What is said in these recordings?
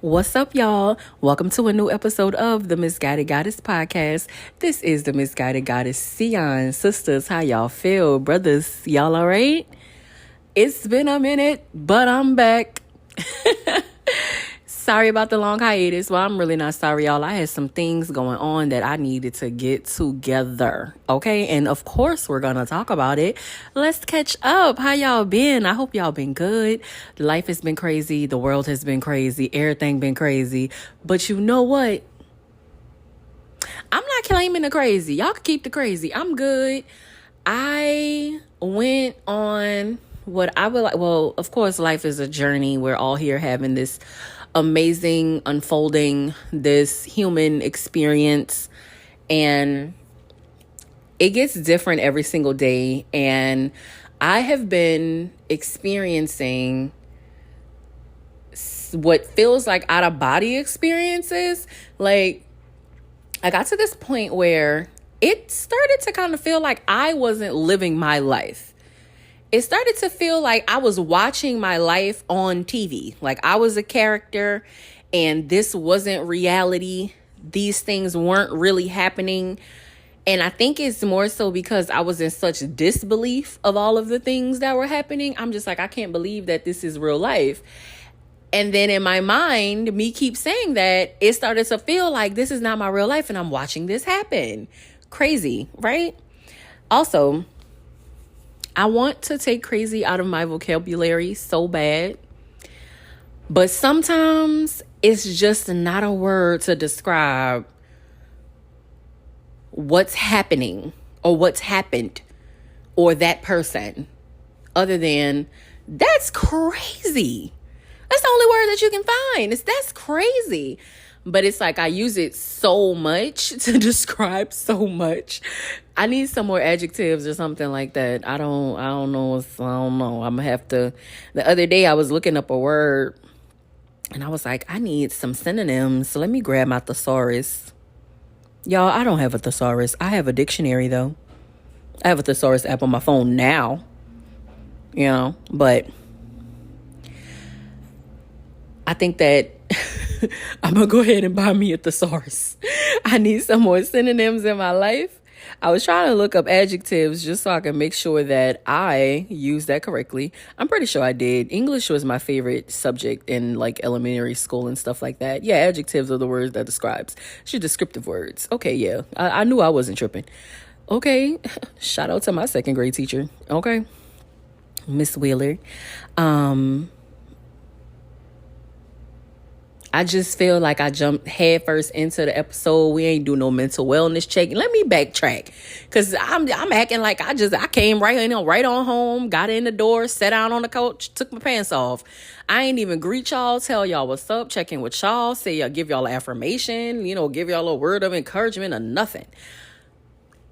What's up, y'all? Welcome to a new episode of the Misguided Goddess Podcast. This is the Misguided Goddess Sion. Sisters, how y'all feel? Brothers, y'all all right? It's been a minute, but I'm back. Sorry about the long hiatus. Well, I'm really not sorry, y'all. I had some things going on that I needed to get together. Okay? And of course, we're going to talk about it. Let's catch up. How y'all been? I hope y'all been good. Life has been crazy. The world has been crazy. Everything been crazy. But you know what? I'm not claiming the crazy. Y'all can keep the crazy. I'm good. I went on what I would like. Well, of course, life is a journey. We're all here having this amazing unfolding, this human experience, and it gets different every single day. And I have been experiencing what feels like out of body experiences. Like, I got to this point where it started to kind of feel like I wasn't living my life. It started to feel like I was watching my life on TV. Like I was a character and this wasn't reality. These things weren't really happening. And I think it's more so because I was in such disbelief of all of the things that were happening. I'm just like, I can't believe that this is real life. And then in my mind, me keep saying that, it started to feel like this is not my real life and I'm watching this happen. Crazy, right? Also, I want to take crazy out of my vocabulary so bad, but sometimes it's just not a word to describe what's happening or what's happened or that person other than that's crazy. That's the only word that you can find. That's crazy. But it's like I use it so much to describe so much. I need some more adjectives or something like that. I don't know. I'm gonna have to. The other day I was looking up a word and I was like, I need some synonyms. So let me grab my thesaurus. Y'all, I don't have a thesaurus. I have a dictionary though. I have a thesaurus app on my phone now. But I think that I'm going to go ahead and buy me a thesaurus. I need some more synonyms in my life. I was trying to look up adjectives just so I can make sure that I use that correctly. I'm pretty sure I did. English was my favorite subject in like elementary school and stuff like that. Yeah, adjectives are the words that describes. It's your descriptive words. Okay, yeah. I knew I wasn't tripping. Okay. Shout out to my second grade teacher. Okay. Miss Wheeler. I just feel like I jumped headfirst into the episode. We ain't do no mental wellness check. Let me backtrack, cause I'm acting like I came right on home, got in the door, sat down on the couch, took my pants off. I ain't even greet y'all, tell y'all what's up, check in with y'all, give y'all an affirmation, give y'all a word of encouragement or nothing.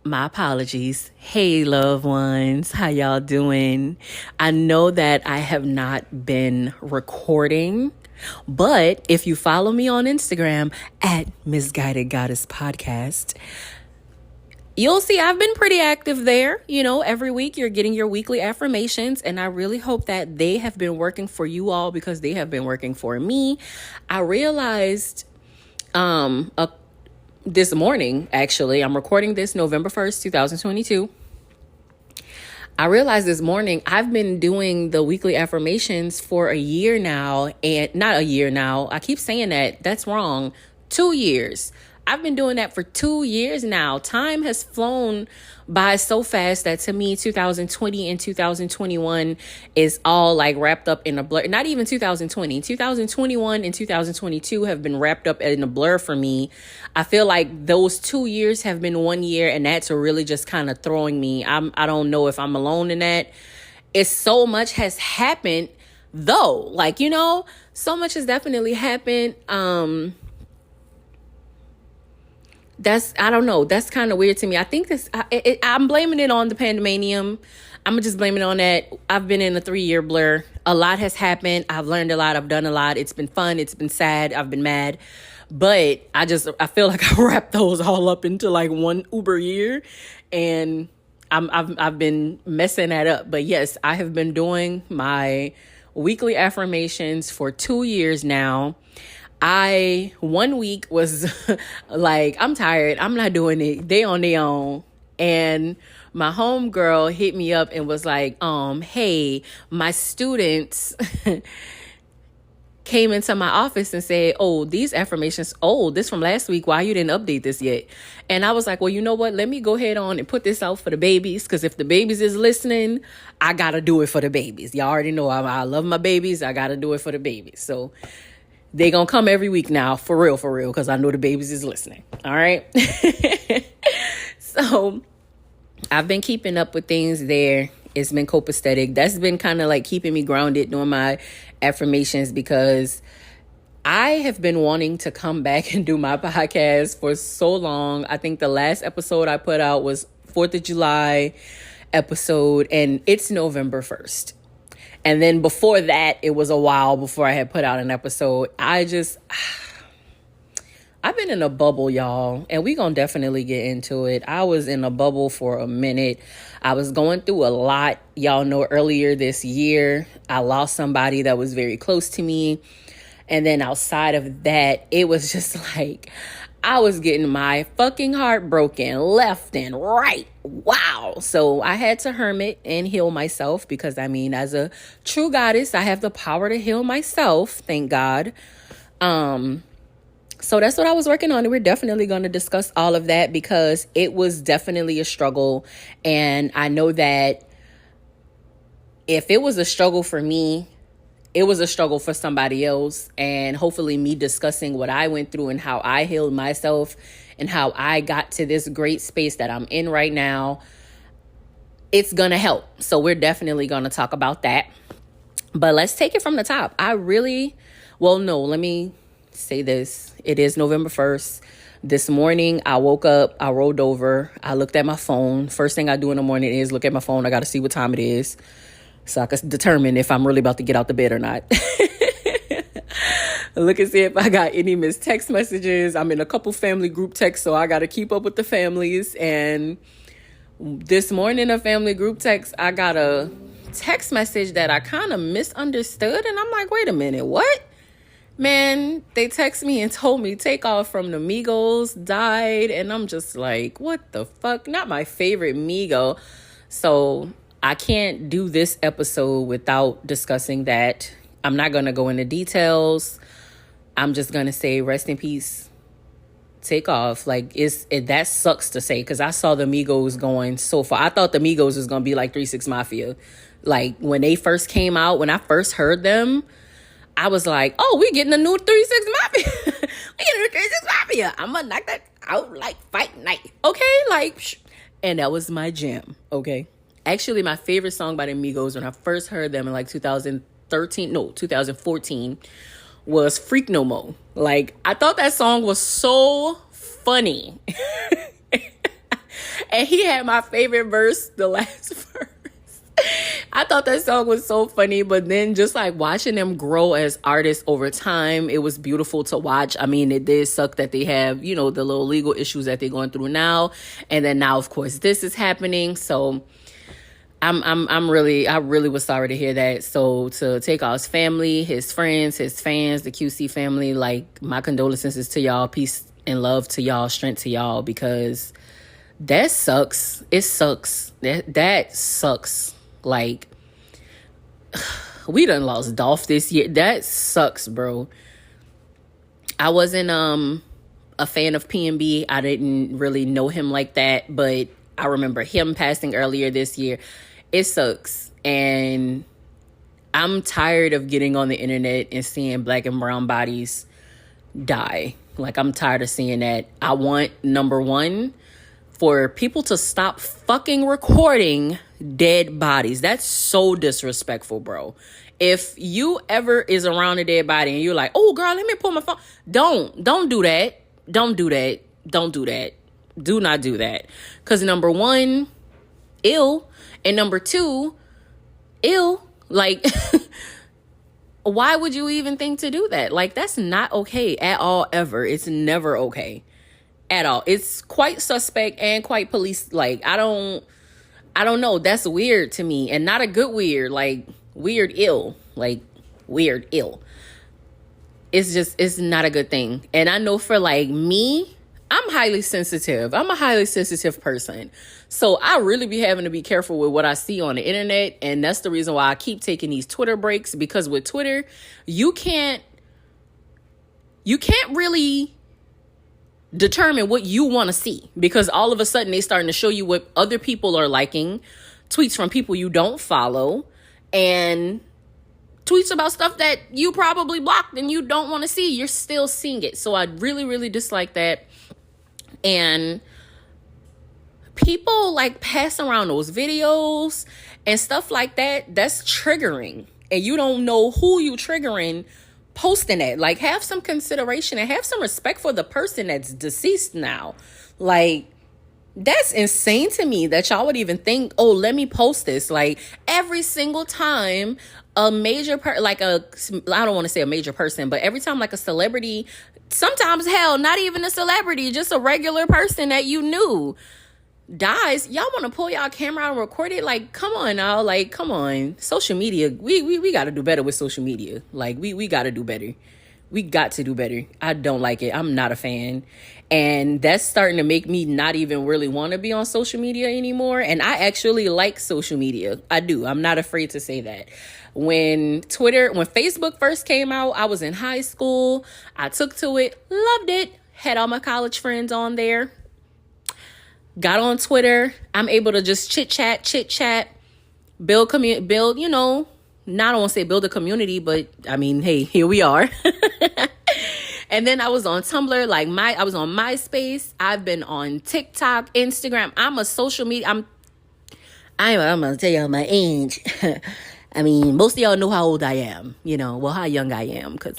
My apologies. Hey, loved ones. How y'all doing? I know that I have not been recording, but if you follow me on Instagram at Misguided Goddess Podcast, you'll see I've been pretty active there. Every week you're getting your weekly affirmations, and I really hope that they have been working for you all because they have been working for me. I realized this morning, actually, I'm recording this November 1st, 2022. I realized this morning I've been doing the weekly affirmations for a year now, and not a year now. I keep saying that. That's wrong. 2 years. I've been doing that for 2 years now. Time has flown by so fast that to me, 2020 and 2021 is all like wrapped up in a blur. Not even 2020. 2021 and 2022 have been wrapped up in a blur for me. I feel like those 2 years have been 1 year, and that's really just kind of throwing me. I don't know if I'm alone in that. It's so much has happened though. So much has definitely happened. I don't know. That's kind of weird to me. I think I'm blaming it on the pandemanium. I'm just blaming it on that. I've been in a 3-year blur. A lot has happened. I've learned a lot. I've done a lot. It's been fun. It's been sad. I've been mad. But I feel like I wrapped those all up into like one uber year. And I've been messing that up. But yes, I have been doing my weekly affirmations for 2 years now. One week was like, I'm tired. I'm not doing it. They on their own. And my homegirl hit me up and was like, hey, my students came into my office and said, oh, these affirmations, this from last week. Why you didn't update this yet? And I was like, well, you know what? Let me go ahead on and put this out for the babies. Because if the babies is listening, I got to do it for the babies. Y'all already know I love my babies. I got to do it for the babies. So they going to come every week now, for real, because I know the babies is listening. All right. So I've been keeping up with things there. It's been copacetic. That's been kind of like keeping me grounded doing my affirmations, because I have been wanting to come back and do my podcast for so long. I think the last episode I put out was 4th of July episode, and it's November 1st. And then before that, it was a while before I had put out an episode. I've been in a bubble, y'all, and we gonna definitely get into it. I was in a bubble for a minute. I was going through a lot. Y'all know earlier this year, I lost somebody that was very close to me. And then outside of that, it was just like, I was getting my fucking heart broken left and right. Wow. So I had to hermit and heal myself, because as a true goddess, I have the power to heal myself. Thank God. So that's what I was working on. And we're definitely going to discuss all of that, because it was definitely a struggle. And I know that if it was a struggle for me, it was a struggle for somebody else. And hopefully me discussing what I went through and how I healed myself and how I got to this great space that I'm in right now, it's going to help. So we're definitely going to talk about that. But let's take it from the top. Let me say this. It is November 1st. This morning, I woke up, I rolled over, I looked at my phone. First thing I do in the morning is look at my phone. I got to see what time it is, so I can determine if I'm really about to get out the bed or not. Look and see if I got any missed text messages. I'm in a couple family group texts, so I got to keep up with the families. And this morning, a family group text, I got a text message that I kind of misunderstood. And I'm like, wait a minute, what? Man, they text me and told me Takeoff from the Migos died. And I'm just like, what the fuck? Not my favorite Migo. So I can't do this episode without discussing that. I'm not going to go into details. I'm just going to say rest in peace, Takeoff. Like, that sucks to say, because I saw the Migos going so far. I thought the Migos was going to be like 3 6 Mafia. Like, when they first came out, when I first heard them, I was like, oh, we're getting a new 3 6 Mafia. We're getting a new 3 6 Mafia. I'm going to knock that out like fight night. Okay? And that was my jam. Okay? Actually, my favorite song by the Migos when I first heard them in like 2014 was Freak No More. Like, I thought that song was so funny. And he had my favorite verse, the last verse. I thought that song was so funny, but then just like watching them grow as artists over time, it was beautiful to watch. It did suck that they have, the little legal issues that they're going through now. And then now, of course, this is happening. So I really was sorry to hear that. So to Takeoff's family, his friends, his fans, the QC family, like, my condolences to y'all. Peace and love to y'all, strength to y'all, because that sucks. It sucks. That sucks. Like, we done lost Dolph this year. That sucks, bro. I wasn't a fan of P&B. I didn't really know him like that, but I remember him passing earlier this year. It sucks. And I'm tired of getting on the internet and seeing black and brown bodies die. Like, I'm tired of seeing that. I want, number one, for people to stop fucking recording dead bodies. That's so disrespectful, bro. If you ever is around a dead body and you're like, oh, girl, let me pull my phone. Don't do that. Don't do that. Don't do that. Do not do that. Because number one, ill. And number two, ill. Like, why would you even think to do that? Like, that's not okay at all, ever. It's never okay at all. It's quite suspect and quite police. Like, I don't know. That's weird to me, and not a good weird, like weird ill, like weird ill. it's not a good thing. And I know for like me, I'm highly sensitive. I'm a highly sensitive person. So I really be having to be careful with what I see on the internet. And that's the reason why I keep taking these Twitter breaks, because with Twitter, you can't really determine what you want to see, because all of a sudden they starting to show you what other people are liking, tweets from people you don't follow, and tweets about stuff that you probably blocked and you don't want to see. You're still seeing it. So I really, really dislike that. And people like pass around those videos and stuff like that. That's triggering. And you don't know who you triggering posting that. Like, have some consideration and have some respect for the person that's deceased now. Like, that's insane to me that y'all would even think, oh, let me post this. Like, every single time a major I don't want to say a major person, but every time like a celebrity, sometimes hell, not even a celebrity, just a regular person that you knew dies, y'all want to pull y'all camera out and record it? Like, come on now. Like, come on. Social media, we got to do better with social media. Like, we got to do better. We got to do better. I don't like it. I'm not a fan. And that's starting to make me not even really want to be on social media anymore. And I actually like social media. I do. I'm not afraid to say that. When Facebook first came out, I was in high school. I took to it, loved it, had all my college friends on there. Got on Twitter. I'm able to just chit chat, build, you know, not I want to say build a community, but I mean, hey, here we are. And then I was on Tumblr, I was on MySpace. I've been on TikTok, Instagram. I'm a social media. I'm gonna tell y'all my age. I mean, most of y'all know how old I am. You know, well, how young I am, cause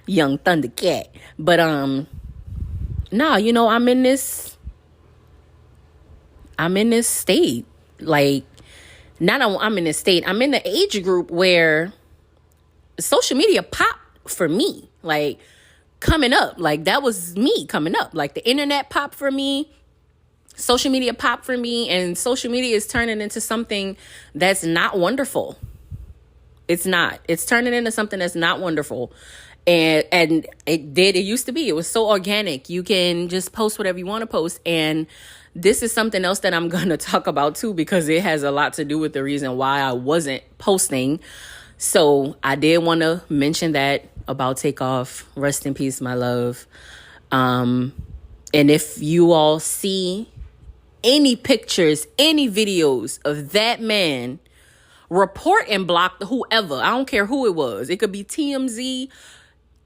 young Thundercat. But nah, you know, I'm in this state. Like, I'm in this state. I'm in the age group where social media popped for me. Like, coming up. Like, that was me coming up. Like, the internet popped for me. Social media popped for me. And social media is turning into something that's not wonderful. It's not. It's turning into something that's not wonderful. And it used to be. It was so organic. You can just post whatever you want to post. And this is something else that I'm going to talk about too, because it has a lot to do with the reason why I wasn't posting. So I did want to mention that about Takeoff. Rest in peace, my love. And if you all see any pictures, any videos of that man, report and block whoever. I don't care who it was. It could be TMZ.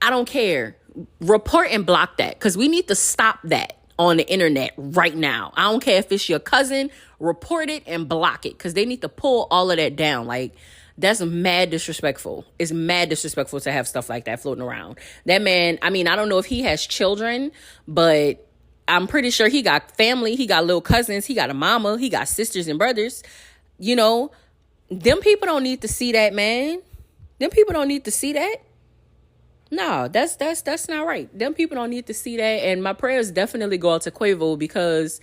I don't care. Report and block that, because we need to stop that on the internet right now. I don't care if it's your cousin. Report it and block it, because they need to pull all of that down. Like, that's mad disrespectful. It's mad disrespectful to have stuff like that floating around. That man, I mean, I don't know if he has children, but I'm pretty sure he got family. He got little cousins. He got a mama. He got sisters and brothers. You know, them people don't need to see that, man. Them people don't need to see that. No, that's not right. Them people don't need to see that. And my prayers definitely go out to Quavo, because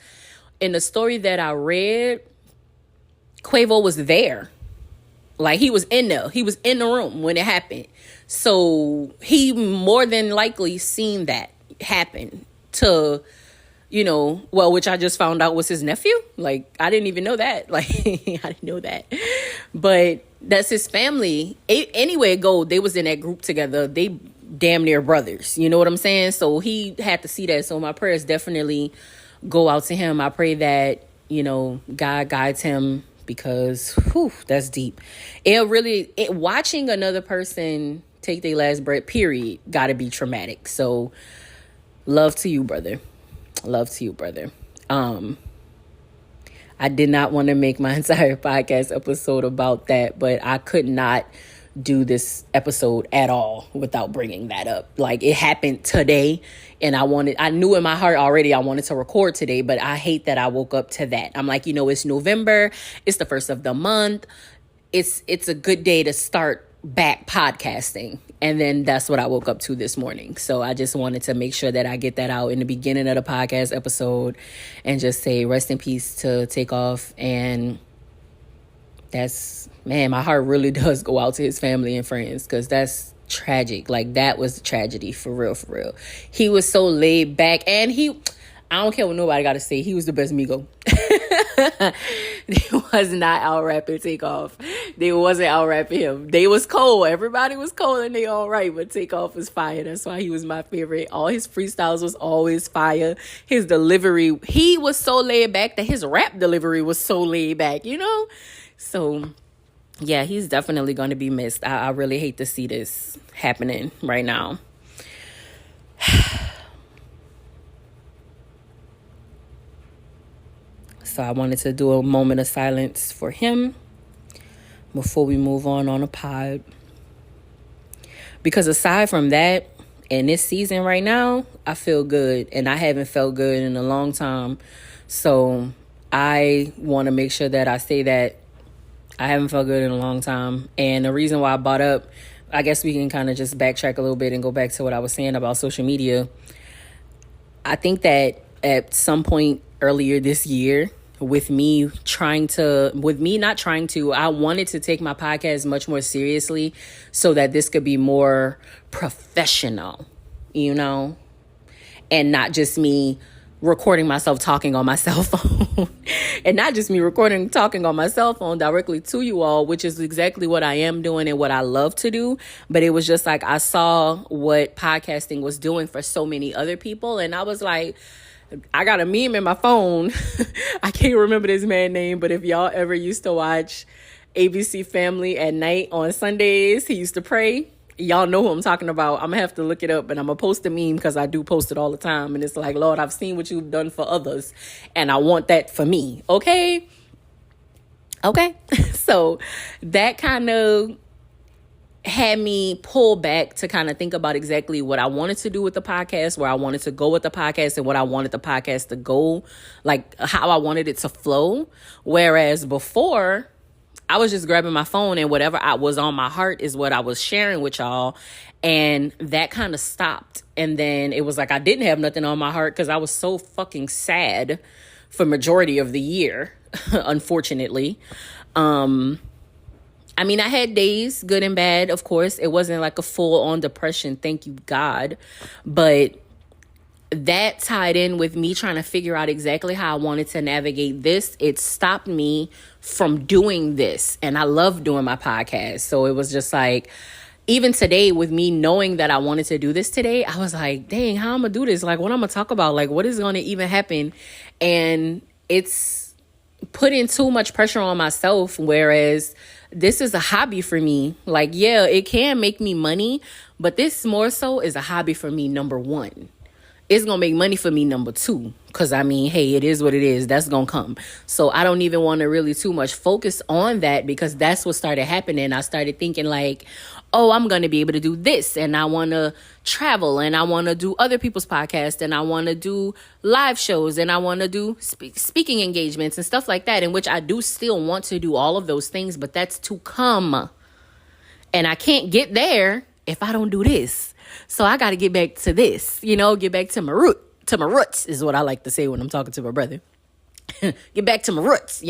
in the story that I read, Quavo was there. Like, he was in there. He was in the room when it happened. So he more than likely seen that happen to, you know, well, which I just found out was his nephew. Like, I didn't even know that. Like, I didn't know that. But that's his family. Anywhere it go, they was in that group together. They damn near brothers. You know what I'm saying? So he had to see that. So my prayers definitely go out to him. I pray that, you know, God guides him, because that's deep. Watching another person take their last breath, period, gotta be traumatic. So love to you, brother. Love to you, brother. I did not want to make my entire podcast episode about that, but I could not do this episode at all without bringing that up. Like, it happened today, and I knew in my heart already I wanted to record today, but I hate that I woke up to that. I'm like, you know, it's November. It's the first of the month. It's a good day to start back podcasting. And then that's what I woke up to this morning. So I just wanted to make sure that I get that out in the beginning of the podcast episode and just say rest in peace to Takeoff. And that's, man, my heart really does go out to his family and friends, because that's tragic. Like, that was a tragedy, for real, for real. He was so laid back, and I don't care what nobody got to say, he was the best Migo. They was not out rapping Takeoff. They wasn't out rapping him. They was cold. Everybody was cold and they all right, but Takeoff was fire. That's why he was my favorite. All his freestyles was always fire. His delivery, he was so laid back that his rap delivery was so laid back, you know? So, yeah, he's definitely going to be missed. I really hate to see this happening right now. So I wanted to do a moment of silence for him before we move on a pod. Because aside from that, in this season right now, I feel good. And I haven't felt good in a long time. So I want to make sure that I say that I haven't felt good in a long time. And the reason why I brought up, I guess we can kind of just backtrack a little bit and go back to what I was saying about social media. I think that at some point earlier this year, with me not trying to, I wanted to take my podcast much more seriously so that this could be more professional, you know, and not just me recording myself talking on my cell phone and not just me talking on my cell phone directly to you all, which is exactly what I am doing and what I love to do. But it was just like, I saw what podcasting was doing for so many other people. And I was like, I got a meme in my phone. I can't remember this man's name, but if y'all ever used to watch ABC Family at night on Sundays, he used to pray. Y'all know who I'm talking about. I'm going to have to look it up, and I'm going to post a meme because I do post it all the time. And it's like, Lord, I've seen what you've done for others, and I want that for me. Okay? So that kind of had me pull back to kind of think about exactly what I wanted to do with the podcast, where I wanted to go with the podcast, and what I wanted the podcast to go, like how I wanted it to flow. Whereas before, I was just grabbing my phone and whatever was on my heart is what I was sharing with y'all. And that kind of stopped. And then it was like I didn't have nothing on my heart because I was so fucking sad for majority of the year, unfortunately. I mean, I had days, good and bad, of course. It wasn't like a full-on depression, thank you, God. But that tied in with me trying to figure out exactly how I wanted to navigate this. It stopped me from doing this. And I love doing my podcast. So it was just like, even today with me knowing that I wanted to do this today, I was like, dang, how I'm going to do this? Like, what I'm going to talk about? Like, what is going to even happen? And it's putting too much pressure on myself, whereas this is a hobby for me. Like, yeah, it can make me money, but this more so is a hobby for me, number one. It's going to make money for me, number two, because, I mean, hey, it is what it is. That's going to come. So I don't even want to really too much focus on that, because that's what started happening. I started thinking like, oh, I'm going to be able to do this, and I want to travel, and I want to do other people's podcasts, and I want to do live shows, and I want to do speaking engagements and stuff like that, in which I do still want to do all of those things, but that's to come. And I can't get there if I don't do this. So I got to get back to this, get back to my roots is what I like to say when I'm talking to my brother. Get back to my roots,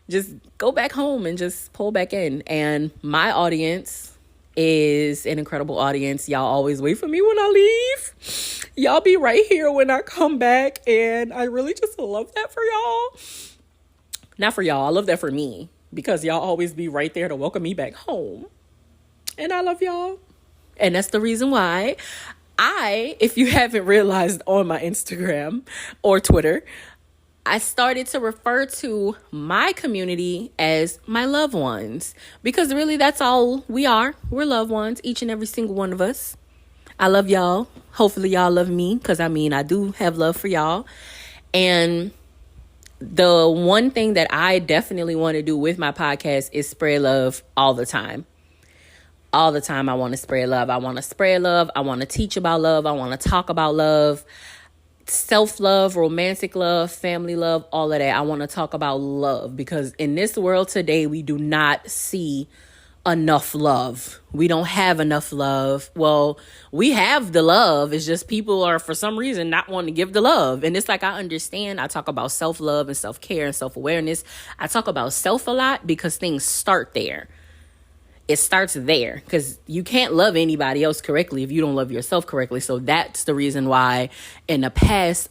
just go back home and just pull back in. And my audience is an incredible audience. Y'all always wait for me when I leave. Y'all be right here when I come back. And I really just love that for y'all. Not for y'all. I love that for me, because y'all always be right there to welcome me back home. And I love y'all. And that's the reason why if you haven't realized on my Instagram or Twitter, I started to refer to my community as my loved ones, because really that's all we are. We're loved ones, each and every single one of us. I love y'all. Hopefully y'all love me, because I do have love for y'all. And the one thing that I definitely want to do with my podcast is spread love all the time. All the time I want to spread love. I want to spread love. I want to teach about love. I want to talk about love, self-love, romantic love, family love, all of that. I want to talk about love, because in this world today, we do not see enough love. We don't have enough love. Well, we have the love. It's just people are, for some reason, not wanting to give the love. And it's like, I understand. I talk about self-love and self-care and self-awareness. I talk about self a lot because things start there. it starts there, because you can't love anybody else correctly if you don't love yourself correctly. So that's the reason why on past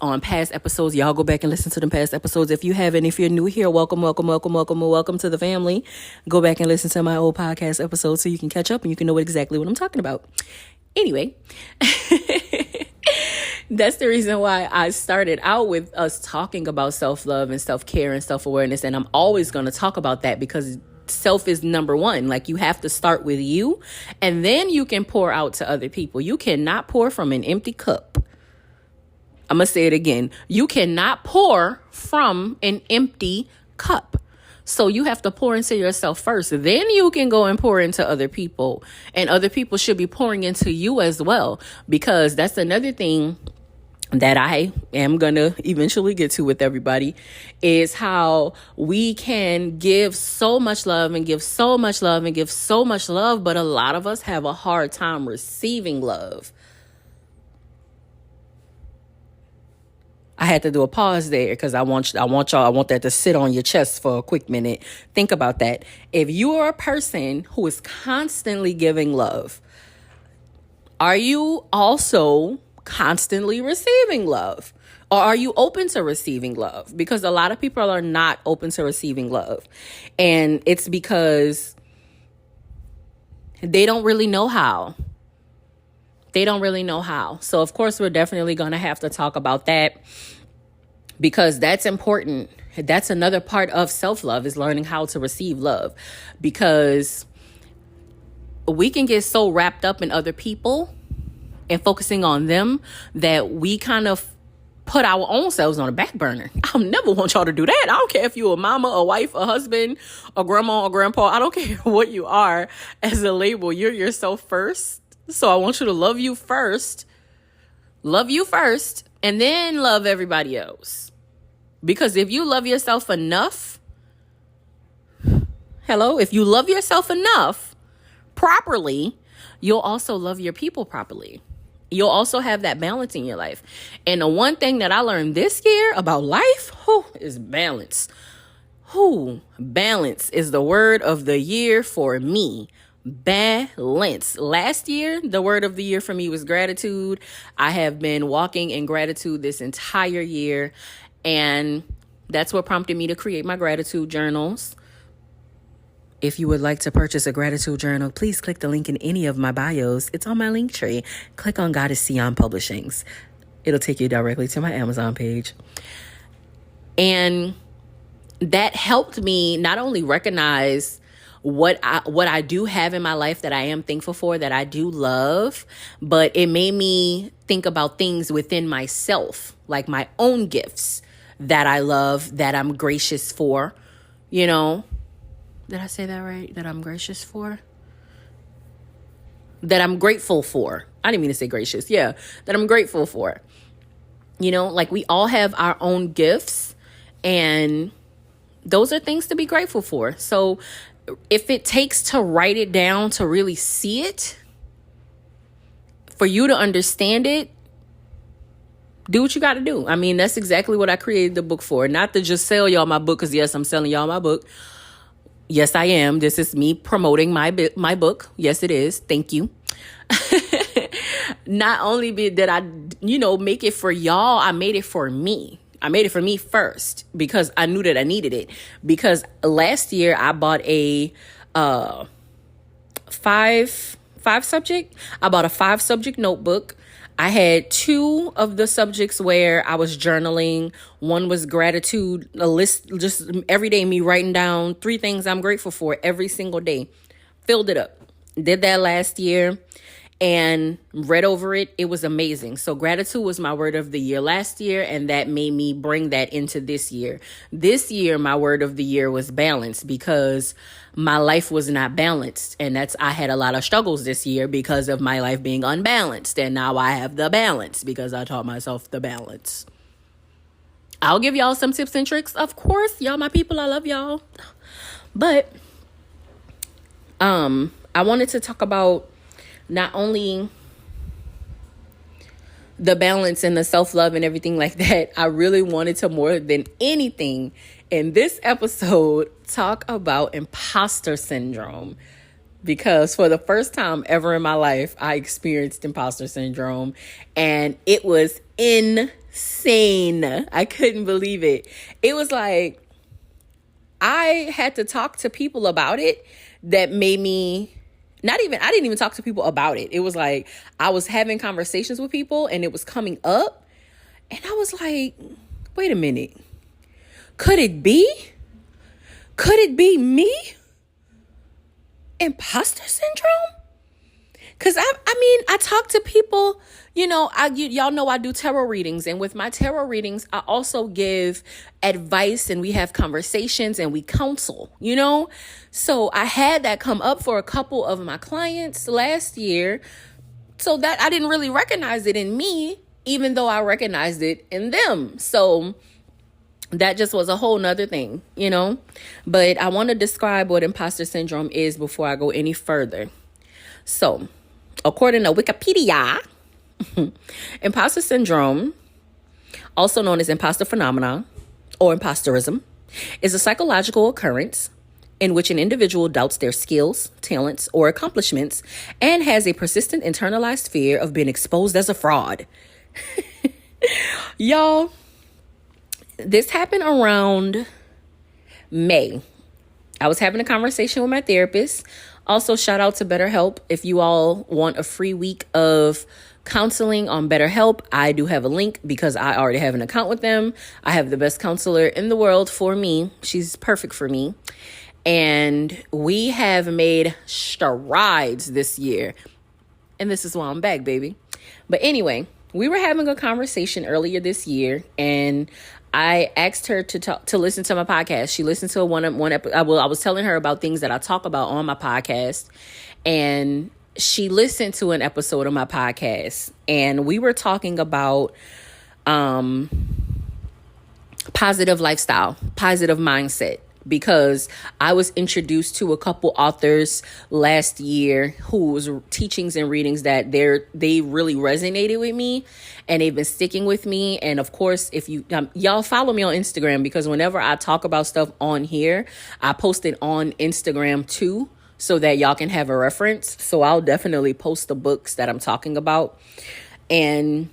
episodes, y'all go back and listen to the past episodes. If you haven't, if you're new here, welcome to the family. Go back and listen to my old podcast episodes so you can catch up and you can know exactly what I'm talking about. Anyway, that's the reason why I started out with us talking about self-love and self-care and self-awareness. And I'm always going to talk about that, because self is number one. Like, you have to start with you, and then you can pour out to other people. You cannot pour from an empty cup. I'm going to say it again. You cannot pour from an empty cup. So you have to pour into yourself first. Then you can go and pour into other people. And other people should be pouring into you as well, because that's another thing that I am going to eventually get to with everybody, is how we can give so much love and give so much love and give so much love, but a lot of us have a hard time receiving love. I had to do a pause there because I want that to sit on your chest for a quick minute. Think about that. If you are a person who is constantly giving love, are you also constantly receiving love? Or are you open to receiving love? Because a lot of people are not open to receiving love. And it's because they don't really know how. So, of course, we're definitely going to have to talk about that, because that's important. That's another part of self-love, is learning how to receive love, because we can get so wrapped up in other people and focusing on them that we kind of put our own selves on the back burner. I'll never want y'all to do that. I don't care if you're a mama, a wife, a husband, a grandma, a grandpa. I don't care what you are as a label. You're yourself first. So I want you to love you first, and then love everybody else. Because if you love yourself enough, if you love yourself enough properly, you'll also love your people properly. You'll also have that balance in your life. And the one thing that I learned this year about life is balance. Balance is the word of the year for me. Balance. Last year, the word of the year for me was gratitude. I have been walking in gratitude this entire year, and that's what prompted me to create my gratitude journals. If you would like to purchase a gratitude journal, please click the link in any of my bios. It's on my link tree. Click on Goddess Sion Publishings. It'll take you directly to my Amazon page. And that helped me not only recognize what I do have in my life that I am thankful for, that I do love, but it made me think about things within myself, like my own gifts that I love, that I'm gracious for. Did I say that right? That I'm gracious for? That I'm grateful for. I didn't mean to say gracious. Yeah, that I'm grateful for. Like, we all have our own gifts, and those are things to be grateful for. So if it takes to write it down to really see it, for you to understand it, do what you got to do. I mean, that's exactly what I created the book for. Not to just sell y'all my book, because yes, I'm selling y'all my book. Yes, I am. This is me promoting my book. Yes, it is. Thank you. Not only did I, make it for y'all, I made it for me. I made it for me first, because I knew that I needed it. Because last year I bought a five subject. I bought a 5-subject notebook. I had 2 of the subjects where I was journaling. One was gratitude, a list, just every day me writing down 3 things I'm grateful for every single day. Filled it up. Did that last year and read over it. It was amazing. So gratitude was my word of the year last year, and that made me bring that into this year. This year, my word of the year was balance, because my life was not balanced. And I had a lot of struggles this year because of my life being unbalanced. And now I have the balance because I taught myself the balance. I'll give y'all some tips and tricks. Of course, y'all, my people, I love y'all. But I wanted to talk about not only the balance and the self-love and everything like that. I really wanted to, more than anything in this episode, talk about imposter syndrome. because for the first time ever in my life, I experienced imposter syndrome, and it was insane. I couldn't believe it. It was like I had to talk to people about it that made me I didn't even talk to people about it. It was like I was having conversations with people and it was coming up, and I was like, wait a minute. Could it be? Could it be me? Imposter syndrome? Because I talk to people, y'all know I do tarot readings, and with my tarot readings, I also give advice, and we have conversations and we counsel, So I had that come up for a couple of my clients last year, so that I didn't really recognize it in me, even though I recognized it in them. So that just was a whole nother thing, But I want to describe what imposter syndrome is before I go any further. So, according to Wikipedia, imposter syndrome, also known as imposter phenomena or imposterism, is a psychological occurrence in which an individual doubts their skills, talents, or accomplishments and has a persistent internalized fear of being exposed as a fraud. Y'all, this happened around May. I was having a conversation with my therapist. Also, shout out to BetterHelp. If you all want a free week of counseling on BetterHelp, I do have a link because I already have an account with them. I have the best counselor in the world for me. She's perfect for me. And we have made strides this year. And this is why I'm back, baby. But anyway, we were having a conversation earlier this year, and I asked her to listen to my podcast. She listened to one episode. I was telling her about things that I talk about on my podcast, and she listened to an episode of my podcast, and we were talking about positive lifestyle, positive mindset, because I was introduced to a couple authors last year whose teachings and readings that they really resonated with me, and they've been sticking with me. And of course, if you y'all follow me on Instagram, because whenever I talk about stuff on here, I post it on Instagram too, so that y'all can have a reference. So I'll definitely post the books that I'm talking about. And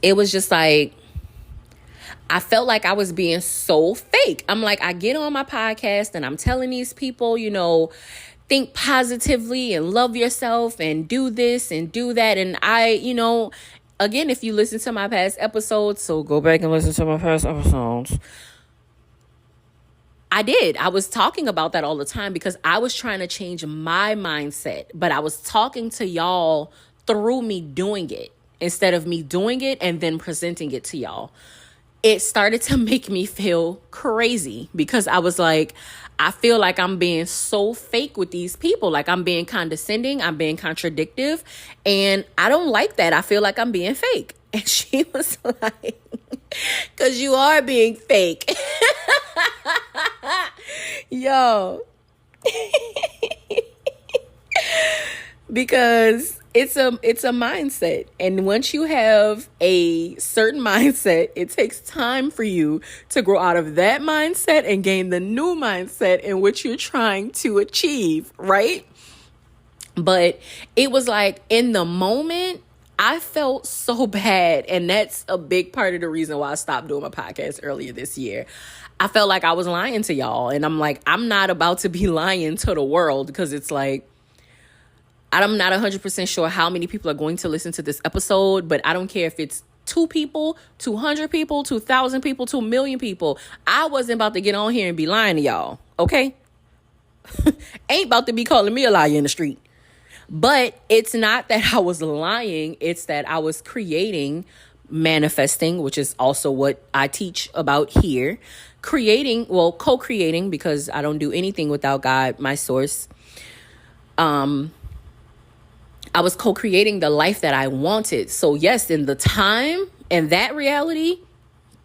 it was just like, I felt like I was being so fake. I'm like, I get on my podcast and I'm telling these people, think positively and love yourself and do this and do that. And I, again, if you listen to my past episodes, so go back and listen to my past episodes. I did. I was talking about that all the time because I was trying to change my mindset, but I was talking to y'all through me doing it instead of me doing it and then presenting it to y'all. It started to make me feel crazy because I was like, I feel like I'm being so fake with these people. Like I'm being condescending, I'm being contradictive, and I don't like that. I feel like I'm being fake. And she was like, because you are being fake. Yo. Because it's a mindset. And once you have a certain mindset, it takes time for you to grow out of that mindset and gain the new mindset in which you're trying to achieve, right? But it was like in the moment, I felt so bad. And that's a big part of the reason why I stopped doing my podcast earlier this year. I felt like I was lying to y'all. And I'm like, I'm not about to be lying to the world, because it's like, I'm not 100% sure how many people are going to listen to this episode, but I don't care if it's 2 people, 200 people, 2,000 people, 2 million people. I wasn't about to get on here and be lying to y'all, okay? Ain't about to be calling me a liar in the street. But it's not that I was lying. It's that I was manifesting, which is also what I teach about here. Co-creating, because I don't do anything without God, my source. I was co-creating the life that I wanted. So yes, in the time and that reality,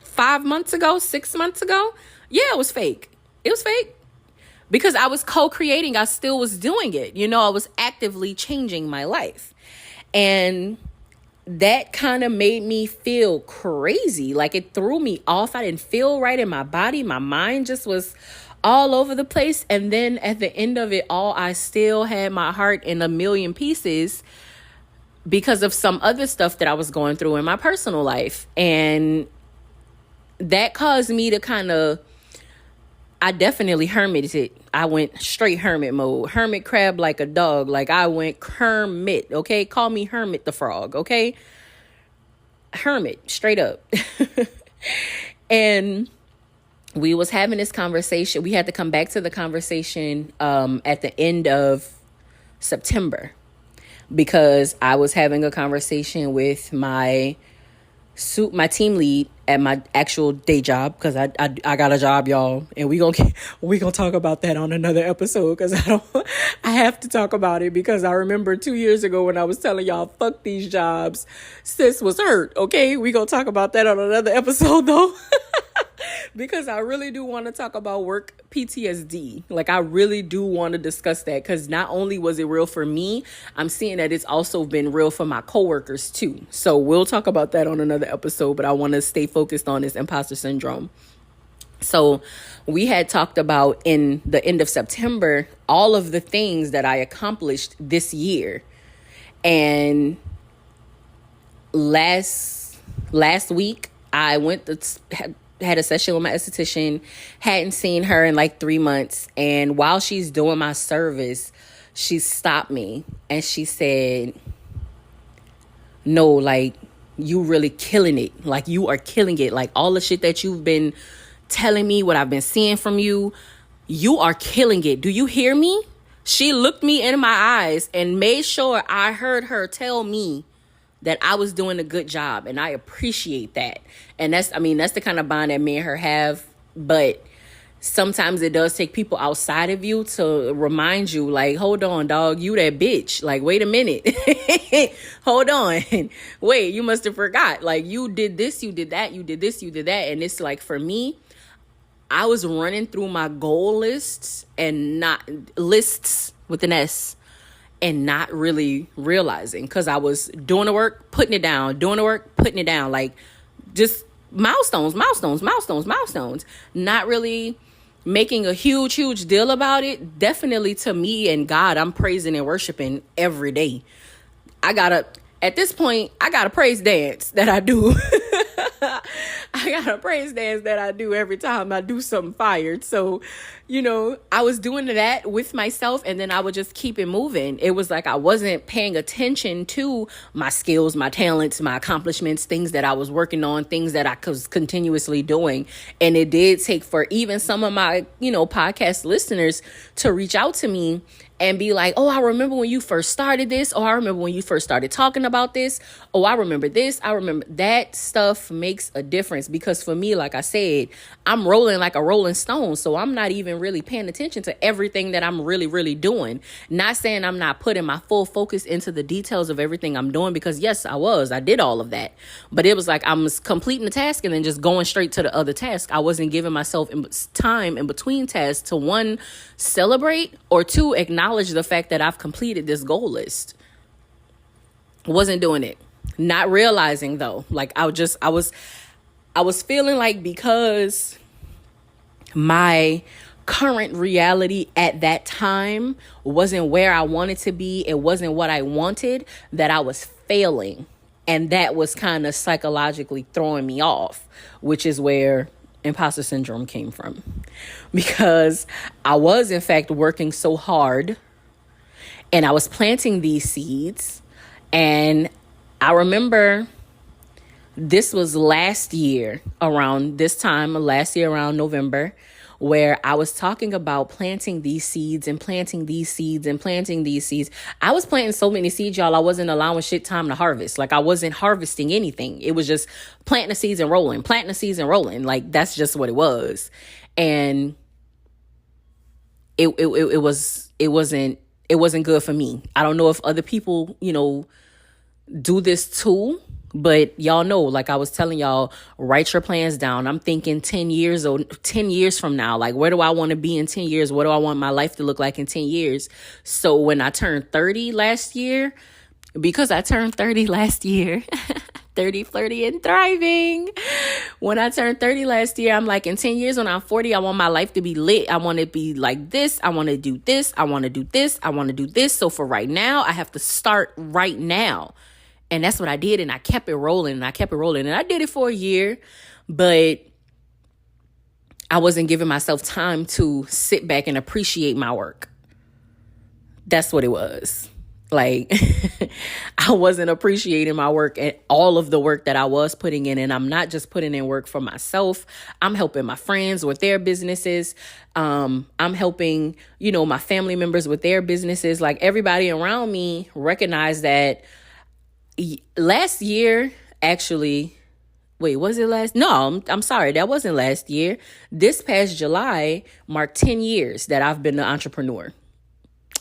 5 months ago, 6 months ago, yeah, it was fake. It was fake. Because I was co-creating, I still was doing it. I was actively changing my life. And that kind of made me feel crazy. Like it threw me off. I didn't feel right in my body. My mind just was all over the place. And then at the end of it all, I still had my heart in a million pieces because of some other stuff that I was going through in my personal life. And that caused me to I definitely hermited. I went straight hermit mode. Hermit crab like a dog. Like I went Kermit, okay? Call me Hermit the Frog, okay? Hermit, straight up. And we was having this conversation. We had to come back to the conversation at the end of September because I was having a conversation with my team lead at my actual day job, because I got a job, y'all, and we gonna talk about that on another episode, because I have to talk about it, because I remember 2 years ago when I was telling y'all fuck these jobs, sis was hurt. Okay, we gonna talk about that on another episode though. Because I really do want to talk about work PTSD. Like, I really do want to discuss that, because not only was it real for me, I'm seeing that it's also been real for my coworkers too. So we'll talk about that on another episode, but I want to stay focused on this imposter syndrome. So we had talked about in the end of September, all of the things that I accomplished this year. And last week, I had a session with my esthetician, hadn't seen her in like 3 months. And while she's doing my service, she stopped me and she said, no, like, you really killing it. Like, you are killing it. Like, all the shit that you've been telling me, what I've been seeing from you, you are killing it. Do you hear me? She looked me in my eyes and made sure I heard her tell me that I was doing a good job, and I appreciate that. And that's the kind of bond that me and her have. But sometimes it does take people outside of you to remind you, like, hold on, dog, you that bitch. Like, wait a minute. Hold on. Wait, you must have forgot. Like, you did this, you did that, you did this, you did that. And it's like, for me, I was running through my goal lists and not lists with an S, and not really realizing, because I was doing the work, putting it down, doing the work, putting it down, like just milestones, not really making a huge deal about it. Definitely, to me and God, I'm praising and worshiping every day. At this point, I got a praise dance that I do. I got a praise dance that I do every time I do something fired. So, I was doing that with myself, and then I would just keep it moving. It was like I wasn't paying attention to my skills, my talents, my accomplishments, things that I was working on, things that I was continuously doing. And it did take for even some of my, podcast listeners to reach out to me and be like, oh, I remember when you first started this. Oh, I remember when you first started talking about this. Oh, I remember this. I remember that. Stuff makes a difference, because for me, like I said, I'm rolling like a rolling stone. So I'm not even really paying attention to everything that I'm really, really doing. Not saying I'm not putting my full focus into the details of everything I'm doing, because yes, I did all of that. But it was like I was completing the task and then just going straight to the other task. I wasn't giving myself time in between tasks to, one, celebrate, or two, acknowledge the fact that I've completed this goal list. Wasn't doing it. Not realizing though, like I was feeling like, because my current reality at that time wasn't where I wanted to be, it wasn't what I wanted, that I was failing. And that was kind of psychologically throwing me off, which is where imposter syndrome came from. Because I was, in fact, working so hard, and I was planting these seeds. And I remember this was last year around November, where I was talking about planting these seeds and planting these seeds and planting these seeds. I was planting so many seeds, y'all, I wasn't allowing shit time to harvest. Like, I wasn't harvesting anything. It was just planting the seeds and rolling. Like, that's just what it was. And it wasn't good for me. I don't know if other people, do this too, but y'all know, like I was telling y'all, write your plans down. I'm thinking 10 years from now, like, where do I want to be in 10 years? What do I want my life to look like in 10 years? So when I turned 30 last year, 30, flirty, and thriving. When I turned 30 last year, I'm like, in 10 years when I'm 40, I want my life to be lit. I want to be like this. I want to do this. I want to do this. I want to do this. So for right now, I have to start right now. And that's what I did. And I kept it rolling and I kept it rolling. And I did it for a year, but I wasn't giving myself time to sit back and appreciate my work. That's what it was. Like, I wasn't appreciating my work and all of the work that I was putting in. And I'm not just putting in work for myself. I'm helping my friends with their businesses. I'm helping, my family members with their businesses. Like, everybody around me recognized that last year, actually, wait, was it last? No, I'm sorry. That wasn't last year. This past July marked 10 years that I've been an entrepreneur.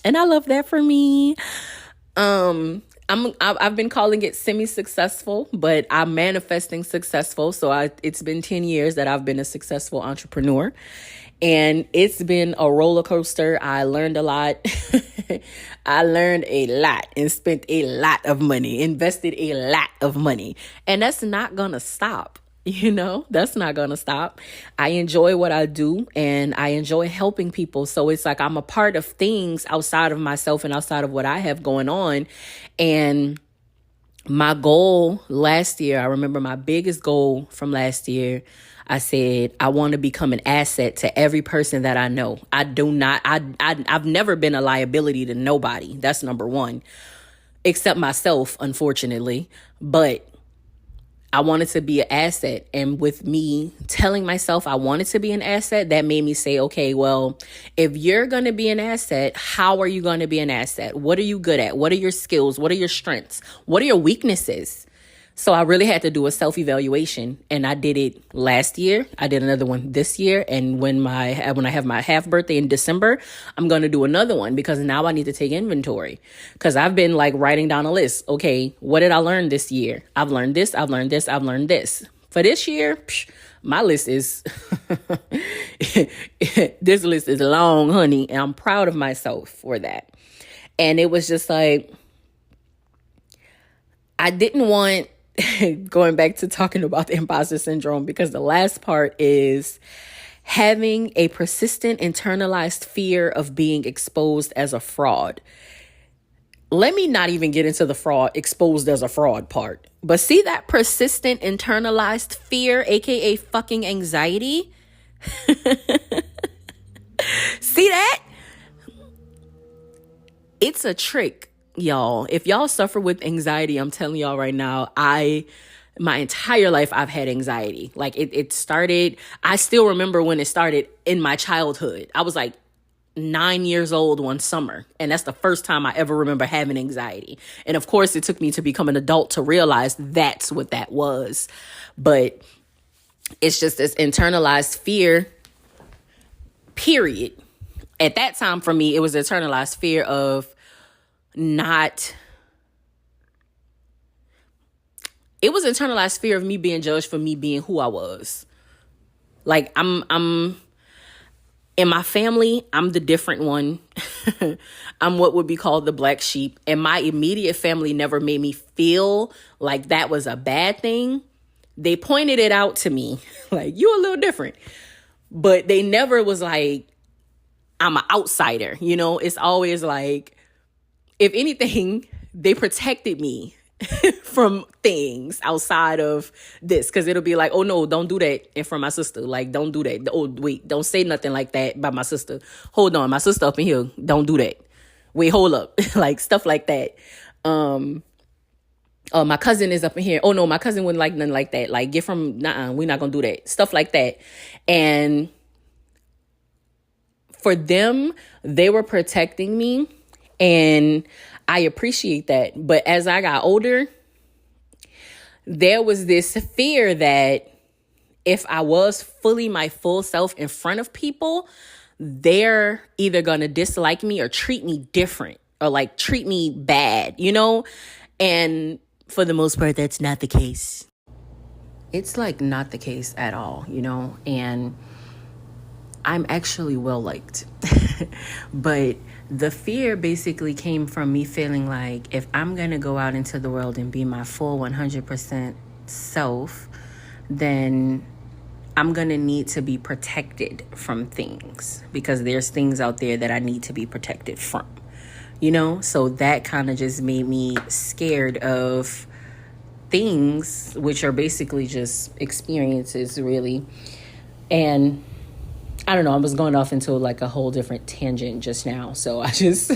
And I love that for me. I've been calling it semi-successful, but I'm manifesting successful. So it's been 10 years that I've been a successful entrepreneur. And it's been a roller coaster. I learned a lot. I learned a lot and spent a lot of money, invested a lot of money. And that's not going to stop. That's not going to stop. I enjoy what I do and I enjoy helping people. So it's like I'm a part of things outside of myself and outside of what I have going on. And my goal last year, I remember my biggest goal from last year, I said, I want to become an asset to every person that I know. I've never been a liability to nobody. That's number one, except myself, unfortunately. But I wanted to be an asset. And with me telling myself I wanted to be an asset, that made me say, okay, well, if you're going to be an asset, how are you going to be an asset? What are you good at? What are your skills? What are your strengths? What are your weaknesses? So I really had to do a self-evaluation, and I did it last year. I did another one this year. And when I have my half birthday in December, I'm going to do another one because now I need to take inventory because I've been like writing down a list. Okay, what did I learn this year? I've learned this. I've learned this. I've learned this. For this year, my list is, this list is long, honey. And I'm proud of myself for that. And it was just like, I didn't want, going back to talking about the imposter syndrome, because the last part is having a persistent internalized fear of being exposed as a fraud. Let me not even get into the fraud, exposed as a fraud part. But see that persistent internalized fear, aka fucking anxiety? See that? It's a trick. Y'all, if y'all suffer with anxiety, I'm telling y'all right now, my entire life, I've had anxiety. Like it started, I still remember when it started in my childhood. I was like 9 years old one summer. And that's the first time I ever remember having anxiety. And of course, it took me to become an adult to realize that's what that was. But it's just this internalized fear, period. At that time, for me, it was internalized fear of it was internalized fear of me being judged for me being who I was. Like I'm in my family, I'm the different one. I'm what would be called the black sheep. And my immediate family never made me feel like that was a bad thing. They pointed it out to me, like, you're a little different. But they never was like, I'm an outsider. It's always like, if anything, they protected me from things outside of this. Because it'll be like, oh, no, don't do that in front of my sister. Like, don't do that. Oh, wait, don't say nothing like that about my sister. Hold on, my sister up in here. Don't do that. Wait, hold up. Like, stuff like that. Oh, my cousin is up in here. Oh, no, my cousin wouldn't like nothing like that. Like, get from, we're not going to do that. Stuff like that. And for them, they were protecting me. And I appreciate that. But as I got older, there was this fear that if I was fully my full self in front of people, they're either going to dislike me or treat me different or like treat me bad, And for the most part, that's not the case. It's like not the case at all, and I'm actually well liked. But the fear basically came from me feeling like if I'm going to go out into the world and be my full 100% self, then I'm going to need to be protected from things, because there's things out there that I need to be protected from, So that kind of just made me scared of things, which are basically just experiences, really. And I don't know, I was going off into like a whole different tangent just now. So I just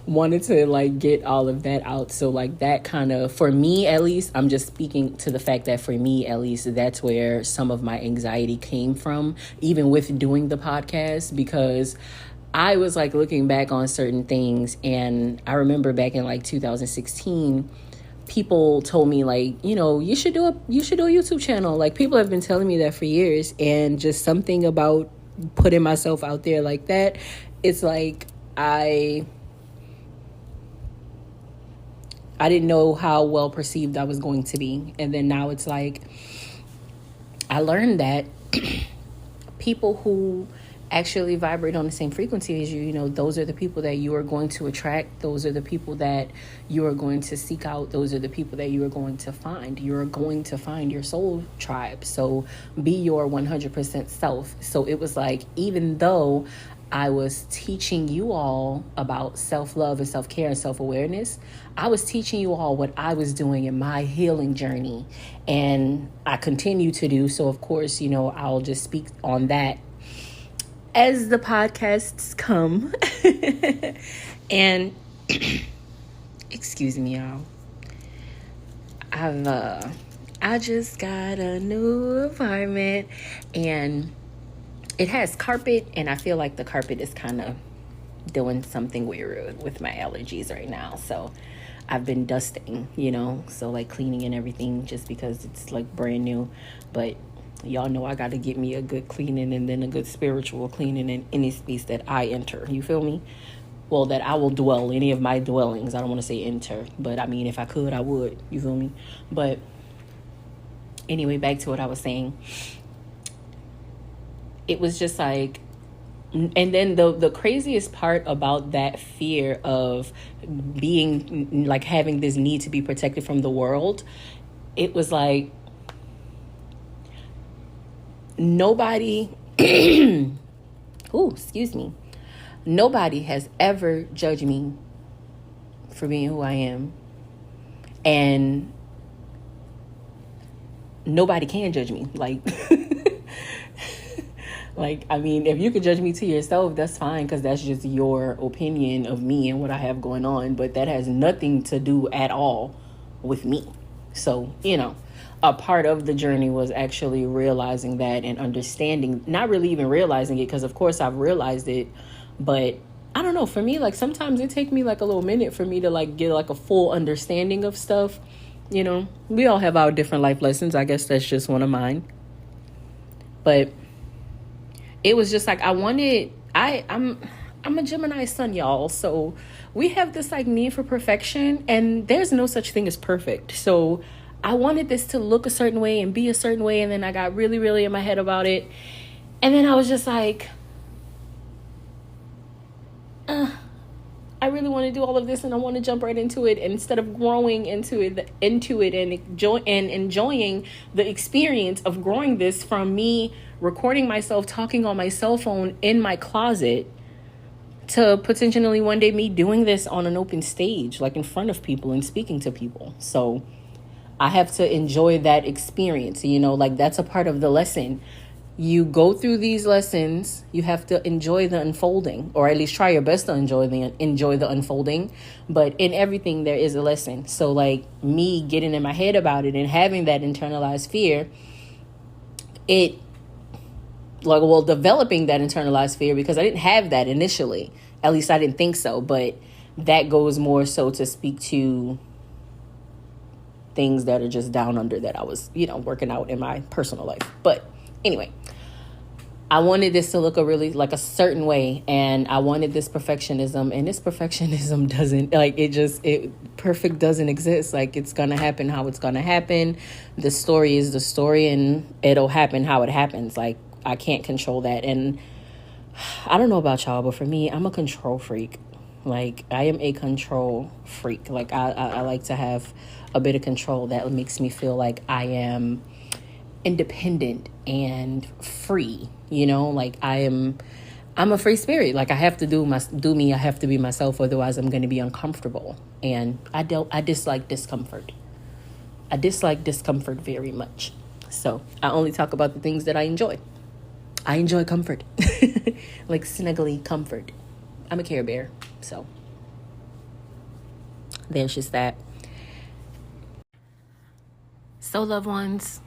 wanted to like get all of that out. So like that kind of, for me at least, I'm just speaking to the fact that for me at least, that's where some of my anxiety came from, even with doing the podcast, because I was like looking back on certain things. And I remember back in like 2016, people told me like, you should do a YouTube channel. Like people have been telling me that for years, and just something about putting myself out there like that, it's like I didn't know how well perceived I was going to be. And then now it's like I learned that people who actually vibrate on the same frequency as you, those are the people that you are going to attract. Those are the people that you are going to seek out. Those are the people that you are going to find. You're going to find your soul tribe. So be your 100% self. So it was like, even though I was teaching you all about self-love and self-care and self-awareness, I was teaching you all what I was doing in my healing journey. And I continue to do. So of course, I'll just speak on that as the podcasts come. And excuse me, y'all, I just got a new apartment, and it has carpet, and I feel like the carpet is kind of doing something weird with my allergies right now. So I've been dusting, so like cleaning and everything, just because it's like brand new. But y'all know I got to get me a good cleaning, and then a good spiritual cleaning in any space that I enter. You feel me? Well, that I will dwell, any of my dwellings. I don't want to say enter, but I mean, if I could, I would. You feel me? But anyway, back to what I was saying. It was just like, and then the craziest part about that fear of being like having this need to be protected from the world, it was like, nobody, nobody has ever judged me for being who I am. And nobody can judge me. Like, I mean, if you could judge me to yourself, that's fine, because that's just your opinion of me and what I have going on. But that has nothing to do at all with me. So, a part of the journey was actually realizing that and understanding, not really even realizing it, because of course I've realized it, but I don't know, for me, like sometimes it takes me like a little minute for me to like get like a full understanding of stuff. We all have our different life lessons. I guess that's just one of mine. But it was just like, I'm a Gemini sun, y'all. So we have this like need for perfection, and there's no such thing as perfect. So I wanted this to look a certain way and be a certain way. And then I got really, really in my head about it. And then I was just like, I really want to do all of this, and I want to jump right into it, instead of growing into it and enjoying the experience of growing this from me recording myself talking on my cell phone in my closet, to potentially one day me doing this on an open stage, like in front of people and speaking to people. So I have to enjoy that experience, like that's a part of the lesson. You go through these lessons, you have to enjoy the unfolding, or at least try your best to enjoy the unfolding. But in everything, there is a lesson. So like me getting in my head about it and having that internalized fear, developing that internalized fear, because I didn't have that initially. At least I didn't think so. But that goes more so to speak to things that are just down under that I was, working out in my personal life. But anyway, I wanted this to look a certain way, and I wanted this perfectionism, and this perfectionism perfect doesn't exist. Like, it's going to happen how it's going to happen. The story is the story, and it'll happen how it happens. Like, I can't control that. And I don't know about y'all, but for me, I'm a control freak. Like, I am a control freak. Like, I like to have a bit of control. That makes me feel like I am independent and free, like I'm a free spirit. Like I have to do me. I have to be myself. Otherwise I'm going to be uncomfortable. And I dislike discomfort. I dislike discomfort very much. So I only talk about the things that I enjoy. I enjoy comfort. Like snuggly comfort. I'm a Care Bear. So there's just that. So loved ones,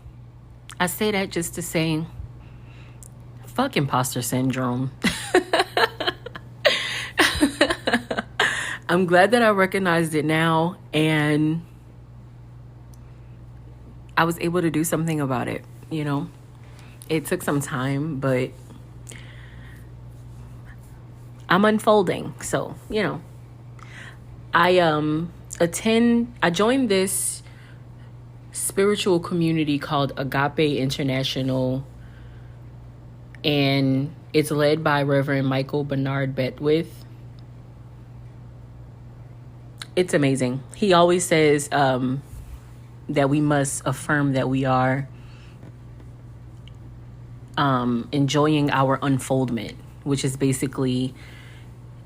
I say that just to say, fuck imposter syndrome. I'm glad that I recognized it now and I was able to do something about it, It took some time, but I'm unfolding. So, I joined this spiritual community called Agape International, and it's led by Reverend Michael Bernard Beckwith. It's amazing. He always says that we must affirm that we are enjoying our unfoldment, which is basically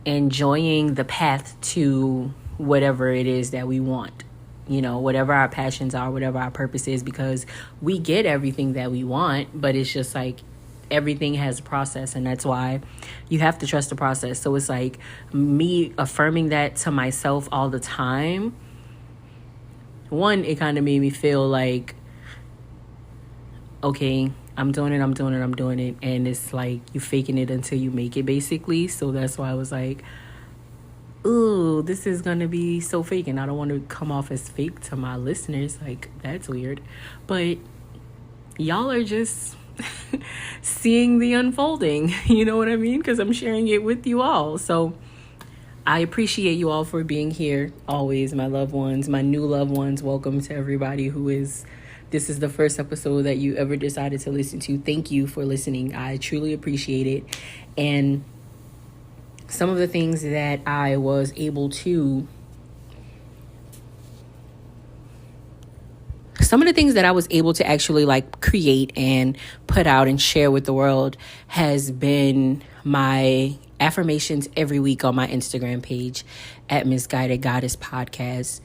enjoying the path to whatever it is that we want, whatever our passions are, whatever our purpose is, because we get everything that we want, but it's just like everything has a process, and that's why you have to trust the process. So it's like me affirming that to myself all the time. One, it kind of made me feel like, okay, I'm doing it. And it's like you faking it until you make it, basically. So that's why I was like, ooh, this is going to be so fake. And I don't want to come off as fake to my listeners. Like, that's weird. But y'all are just seeing the unfolding. You know what I mean? Because I'm sharing it with you all. So I appreciate you all for being here always, my loved ones, my new loved ones. Welcome to everybody this is the first episode that you ever decided to listen to. Thank you for listening. I truly appreciate it. And some of the things that I was able to actually like create and put out and share with the world has been my affirmations every week on my Instagram page at Misguided GoddessPodcast.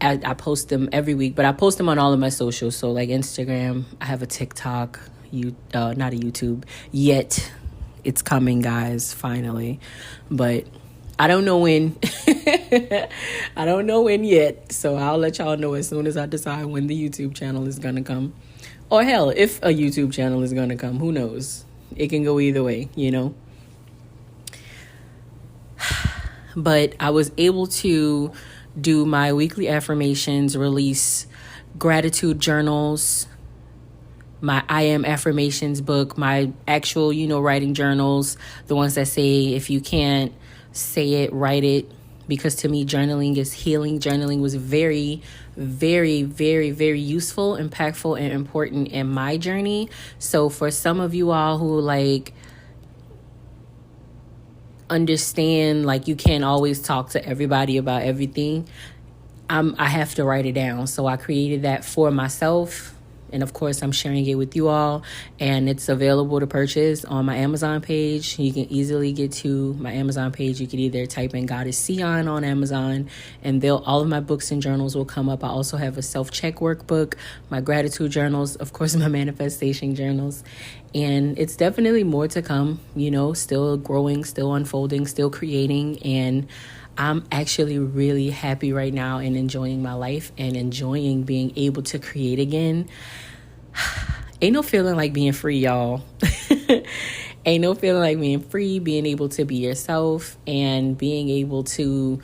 I post them every week, but I post them on all of my socials. So like Instagram, I have a TikTok, not a YouTube yet. It's coming, guys, finally. But I don't know when. I don't know when yet. So I'll let y'all know as soon as I decide when the YouTube channel is going to come. Or hell, if a YouTube channel is going to come, who knows? It can go either way, But I was able to do my weekly affirmations, release gratitude journals, my I Am Affirmations book, my actual, writing journals, the ones that say, if you can't say it, write it. Because to me, journaling is healing. Journaling was very, very, very, very useful, impactful, and important in my journey. So for some of you all who understand, you can't always talk to everybody about everything, I have to write it down. So I created that for myself, and of course I'm sharing it with you all, and it's available to purchase on my Amazon page. You can easily get to my Amazon page. You can either type in Goddess Sion on Amazon, and all of my books and journals will come up. I also have a self-check workbook, my gratitude journals, of course my manifestation journals, and it's definitely more to come, still growing, still unfolding, still creating. And I'm actually really happy right now and enjoying my life and enjoying being able to create again. Ain't no feeling like being free, y'all. Ain't no feeling like being free, being able to be yourself and being able to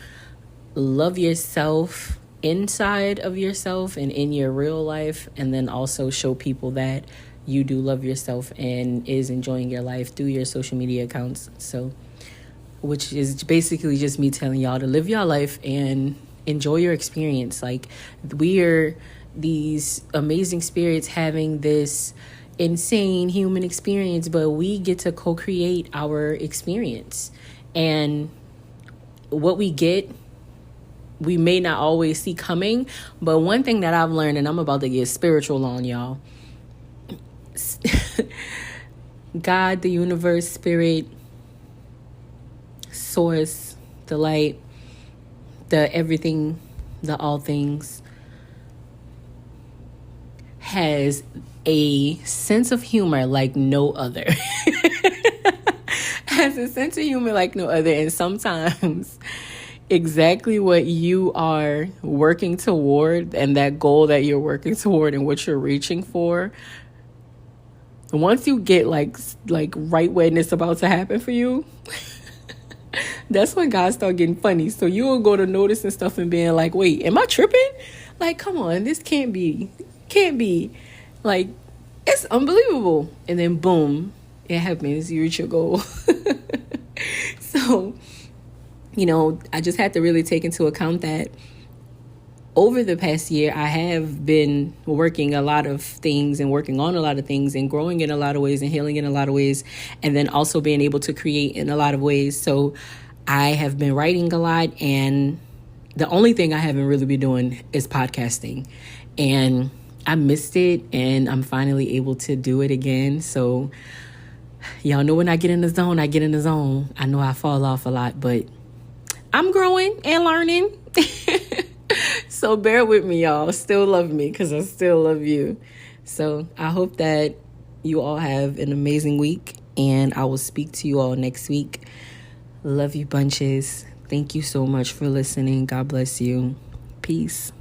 love yourself inside of yourself and in your real life, and then also show people that you do love yourself and is enjoying your life through your social media accounts. So, which is basically just me telling y'all to live your life and enjoy your experience. We are these amazing spirits having this insane human experience, but we get to co-create our experience. And what we get, we may not always see coming. But one thing that I've learned, and I'm about to get spiritual on y'all, God, the universe, spirit, source, the light, the everything, the all things, has a sense of humor like no other. Has a sense of humor like no other. And sometimes exactly what you are working toward and that goal that you're working toward and what you're reaching for, once you get like right when it's about to happen for you, that's when God start getting funny. So you will go to noticing stuff and being like, wait, am I tripping? Like, come on, this can't be. Like, it's unbelievable. And then boom, it happens. You reach your goal. So, I just had to really take into account that over the past year, I have been working a lot of things and working on a lot of things and growing in a lot of ways and healing in a lot of ways, and then also being able to create in a lot of ways. So I have been writing a lot, and the only thing I haven't really been doing is podcasting. And I missed it, and I'm finally able to do it again. So y'all know when I get in the zone, I get in the zone. I know I fall off a lot, but I'm growing and learning. So bear with me, y'all. Still love me because I still love you. So I hope that you all have an amazing week, and I will speak to you all next week. Love you bunches. Thank you so much for listening. God bless you. Peace.